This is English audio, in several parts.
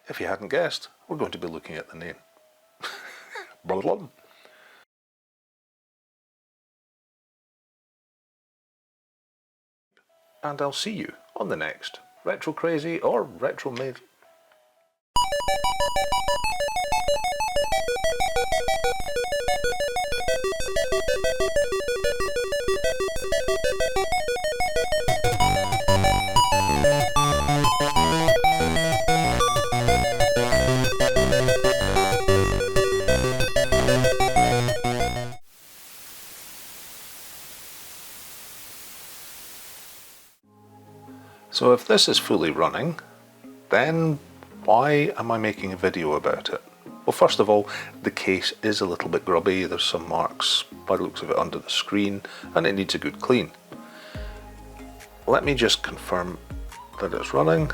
if you hadn't guessed, we're going to be looking at the name. Blah, blah. And I'll see you on the next Retro Crazy or Retro Made. So if this is fully running, then why am I making a video about it? Well, first of all, the case is a little bit grubby. There's some marks by the looks of it under the screen, and it needs a good clean. Let me just confirm that it's running.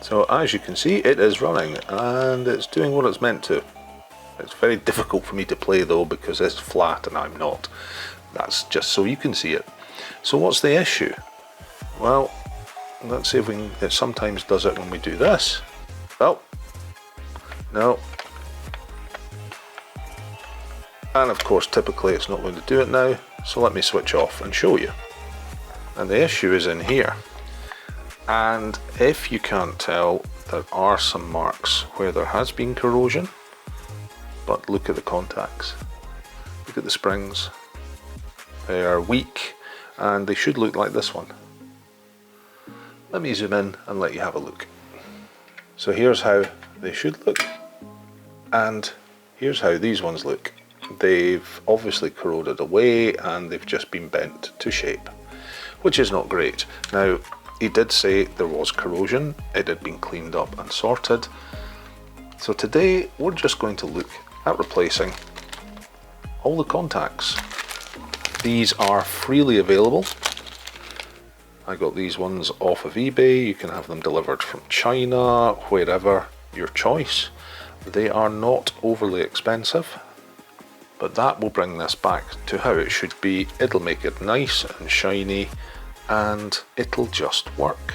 So as you can see, it is running and it's doing what it's meant to. It's very difficult for me to play though because it's flat and I'm not. That's just so you can see it. So what's the issue? Well, let's see if we can, it sometimes does it when we do this. Oh, no. And of course typically it's not going to do it now, so let me switch off and show you. And the issue is in here. And if you can't tell, there are some marks where there has been corrosion, but look at the contacts, look at the springs. They are weak and they should look like this one. Let me zoom in and let you have a look. So here's how they should look, and here's how these ones look. They've obviously corroded away and they've just been bent to shape, which is not great. Now, he did say there was corrosion, it had been cleaned up and sorted. So today we're just going to look at replacing all the contacts. These are freely available. I got these ones off of eBay. You can have them delivered from China, wherever, your choice. They are not overly expensive, but that will bring this back to how it should be. It'll make it nice and shiny, and it'll just work.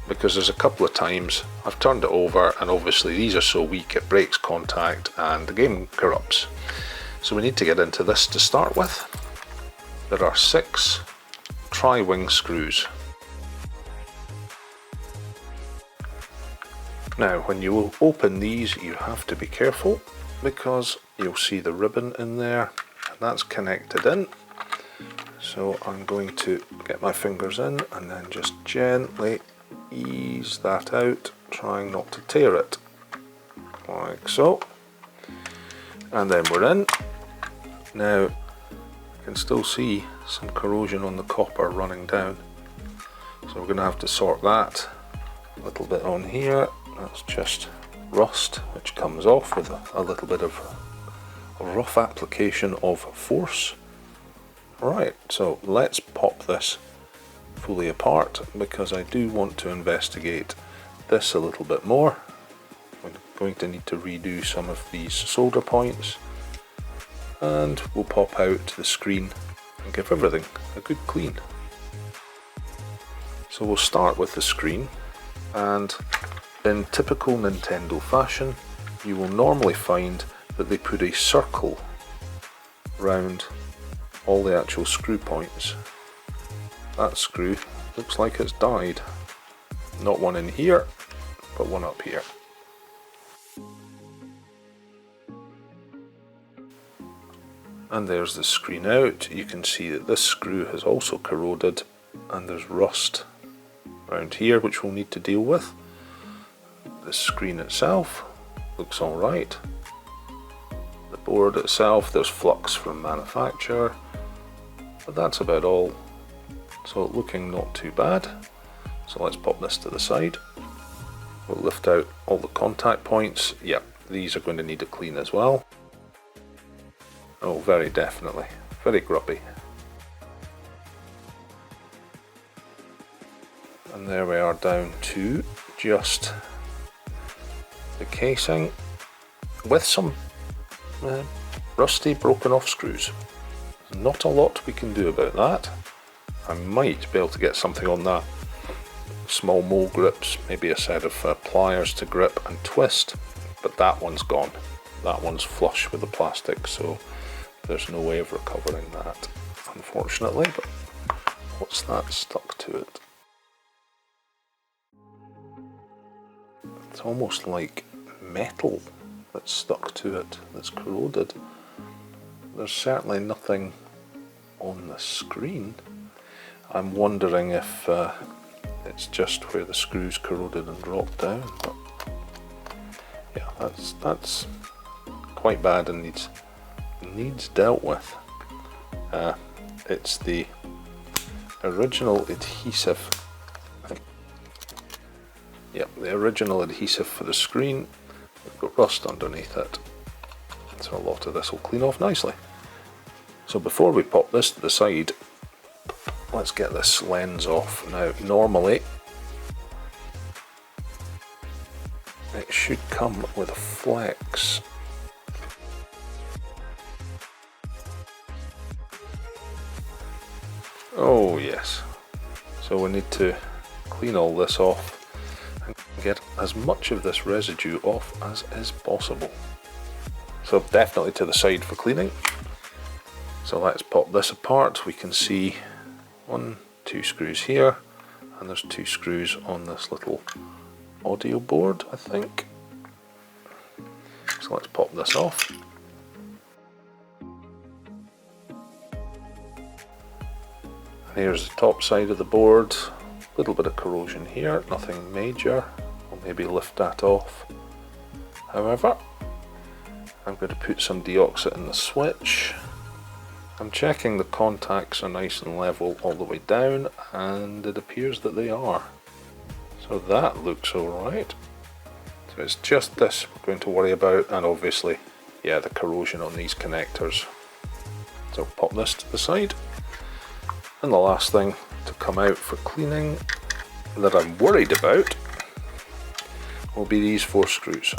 Because there's a couple of times I've turned it over and obviously these are so weak it breaks contact and the game corrupts. So we need to get into this to start with. There are 6 tri-wing screws. Now when you will open these you have to be careful because you'll see the ribbon in there and that's connected in. So I'm going to get my fingers in and then just gently ease that out, trying not to tear it, like so. And then we're in. Now you can still see some corrosion on the copper running down, so we're going to have to sort that. A little bit on here, that's just rust which comes off with a little bit of a rough application of force. Right, so let's pop this fully apart because I do want to investigate this a little bit more. I'm going to need to redo some of these solder points and we'll pop out the screen and give everything a good clean. So we'll start with the screen, and in typical Nintendo fashion you will normally find that they put a circle round all the actual screw points. That screw looks like it's died. Not one in here, but one up here. And there's the screen out. You can see that this screw has also corroded and there's rust around here which we'll need to deal with. The screen itself looks alright. The board itself, there's flux from manufacture, but that's about all. So looking not too bad. So let's pop this to the side. We'll lift out all the contact points. Yep, these are going to need a clean as well. Oh, very definitely. Very grubby. And there we are down to just the casing with some rusty, broken off screws. Not a lot we can do about that. I might be able to get something on that. Small mole grips, maybe a set of pliers to grip and twist, but that one's gone. That one's flush with the plastic, so there's no way of recovering that, unfortunately. But what's that stuck to it? It's almost like metal that's stuck to it, that's corroded. There's certainly nothing on the screen. I'm wondering if it's just where the screws corroded and dropped down. But yeah, that's quite bad and needs dealt with. It's the original adhesive. Yep, the original adhesive for the screen. We've got rust underneath it, so a lot of this will clean off nicely. So before we pop this to the side, let's get this lens off. Now normally it should come with a flex. Oh yes, so we need to clean all this off and get as much of this residue off as is possible. So definitely to the side for cleaning. So let's pop this apart. We can see 1, 2 screws here, and there's 2 screws on this little audio board, I think. So let's pop this off. Here's the top side of the board. A little bit of corrosion here, nothing major. I'll maybe lift that off. However, I'm going to put some deoxit in the switch. I'm checking the contacts are nice and level all the way down, and it appears that they are. So that looks alright. So it's just this we're going to worry about, and obviously, yeah, the corrosion on these connectors. So pop this to the side. And the last thing to come out for cleaning that I'm worried about will be these 4 screws.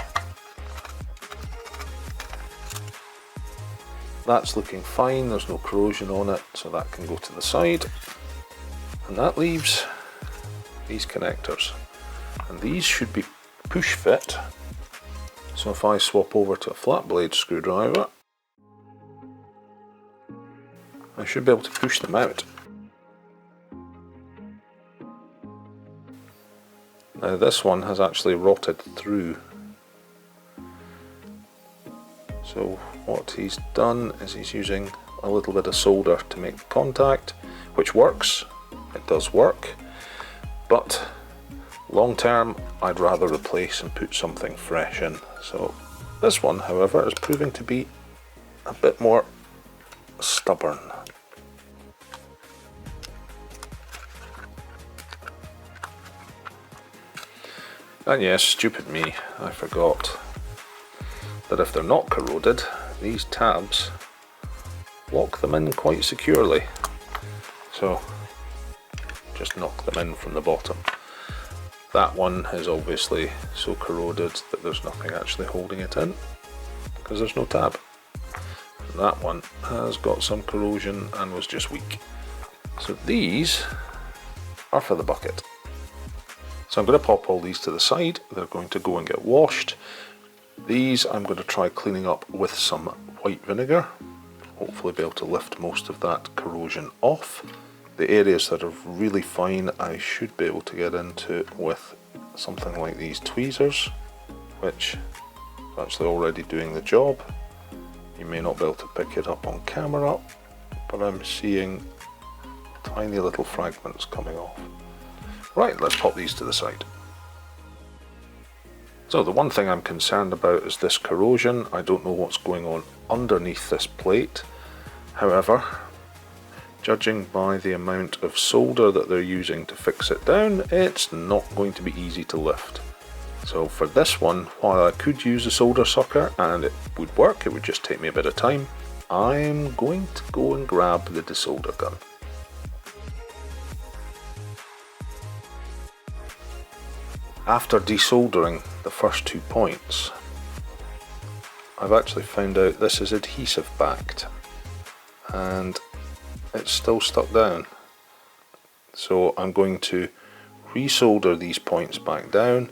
That's looking fine, there's no corrosion on it, so that can go to the side. And that leaves these connectors. And these should be push fit. So if I swap over to a flat blade screwdriver, I should be able to push them out. Now this one has actually rotted through. So what he's done is he's using a little bit of solder to make contact, which works. It does work, but long term I'd rather replace and put something fresh in. So this one, however, is proving to be a bit more stubborn. And yes, stupid me, I forgot that if they're not corroded, these tabs lock them in quite securely. So just knock them in from the bottom. That one is obviously so corroded that there's nothing actually holding it in, because there's no tab. And that one has got some corrosion and was just weak. So these are for the bucket. So I'm going to pop all these to the side. They're going to go and get washed. These I'm going to try cleaning up with some white vinegar. Hopefully be able to lift most of that corrosion off. The areas that are really fine I should be able to get into with something like these tweezers, which is actually already doing the job. You may not be able to pick it up on camera, but I'm seeing tiny little fragments coming off. Right, let's pop these to the side. So the one thing I'm concerned about is this corrosion. I don't know what's going on underneath this plate. However, judging by the amount of solder that they're using to fix it down, it's not going to be easy to lift. So for this one, while I could use a solder sucker and it would work, it would just take me a bit of time, I'm going to go and grab the desolder gun. After desoldering the first 2 points, I've actually found out this is adhesive backed and it's still stuck down. So I'm going to resolder these points back down.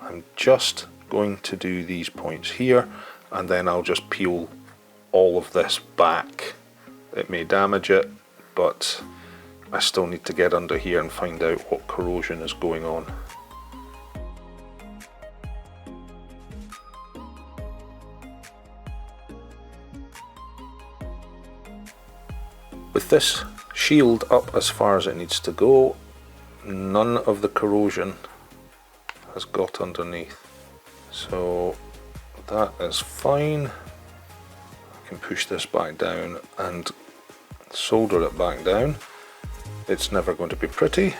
I'm just going to do these points here, and then I'll just peel all of this back. It may damage it, but I still need to get under here and find out what corrosion is going on. With this shield up as far as it needs to go, none of the corrosion has got underneath. So that is fine. I can push this back down and solder it back down. It's never going to be pretty,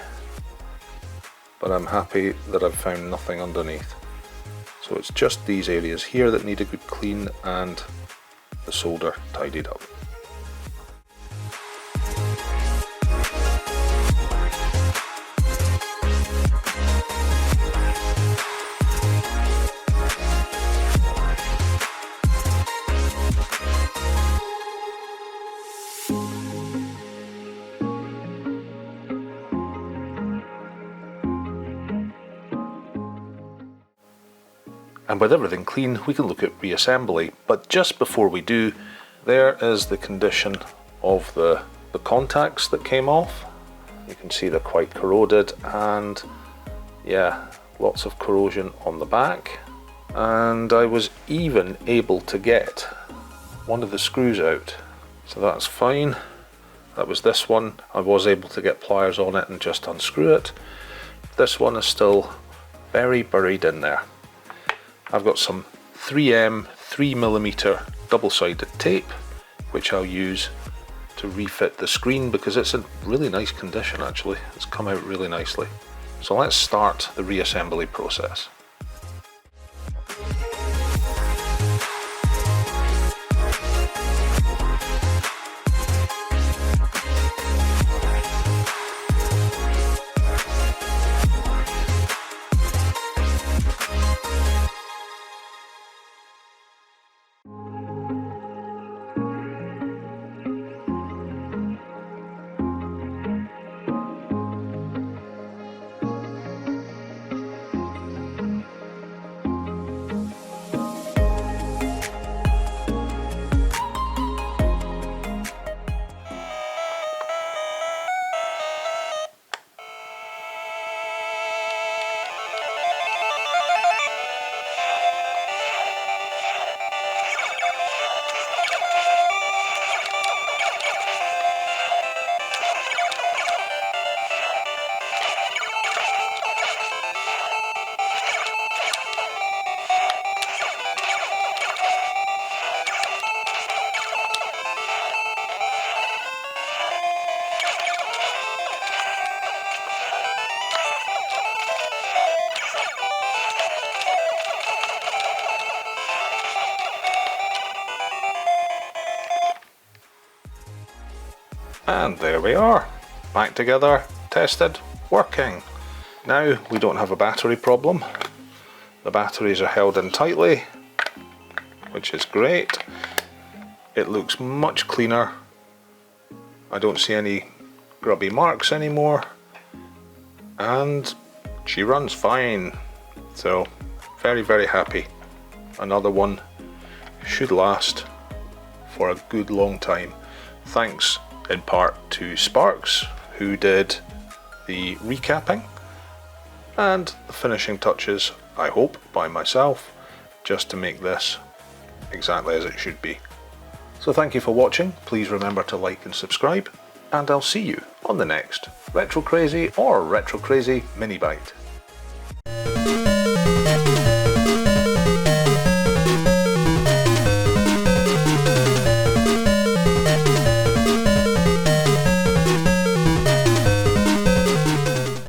but I'm happy that I've found nothing underneath. So it's just these areas here that need a good clean and the solder tidied up. And with everything clean, we can look at reassembly. But just before we do, there is the condition of the contacts that came off. You can see they're quite corroded, and yeah, lots of corrosion on the back. And I was even able to get one of the screws out, so that's fine. That was this one. I was able to get pliers on it and just unscrew it. This one is still very buried in there. I've got some 3M 3mm double-sided tape, which I'll use to refit the screen because it's in really nice condition actually. It's come out really nicely. So let's start the reassembly process. And there we are, back together, tested, working. Now we don't have a battery problem. The batteries are held in tightly, which is great. It looks much cleaner. I don't see any grubby marks anymore. And she runs fine. So very, very happy. Another one should last for a good long time. Thanks in part to Sparks, who did the recapping and the finishing touches, I hope, by myself, just to make this exactly as it should be. So thank you for watching. Please remember to like and subscribe, and I'll see you on the next Retro Crazy or Retro Crazy Mini Byte.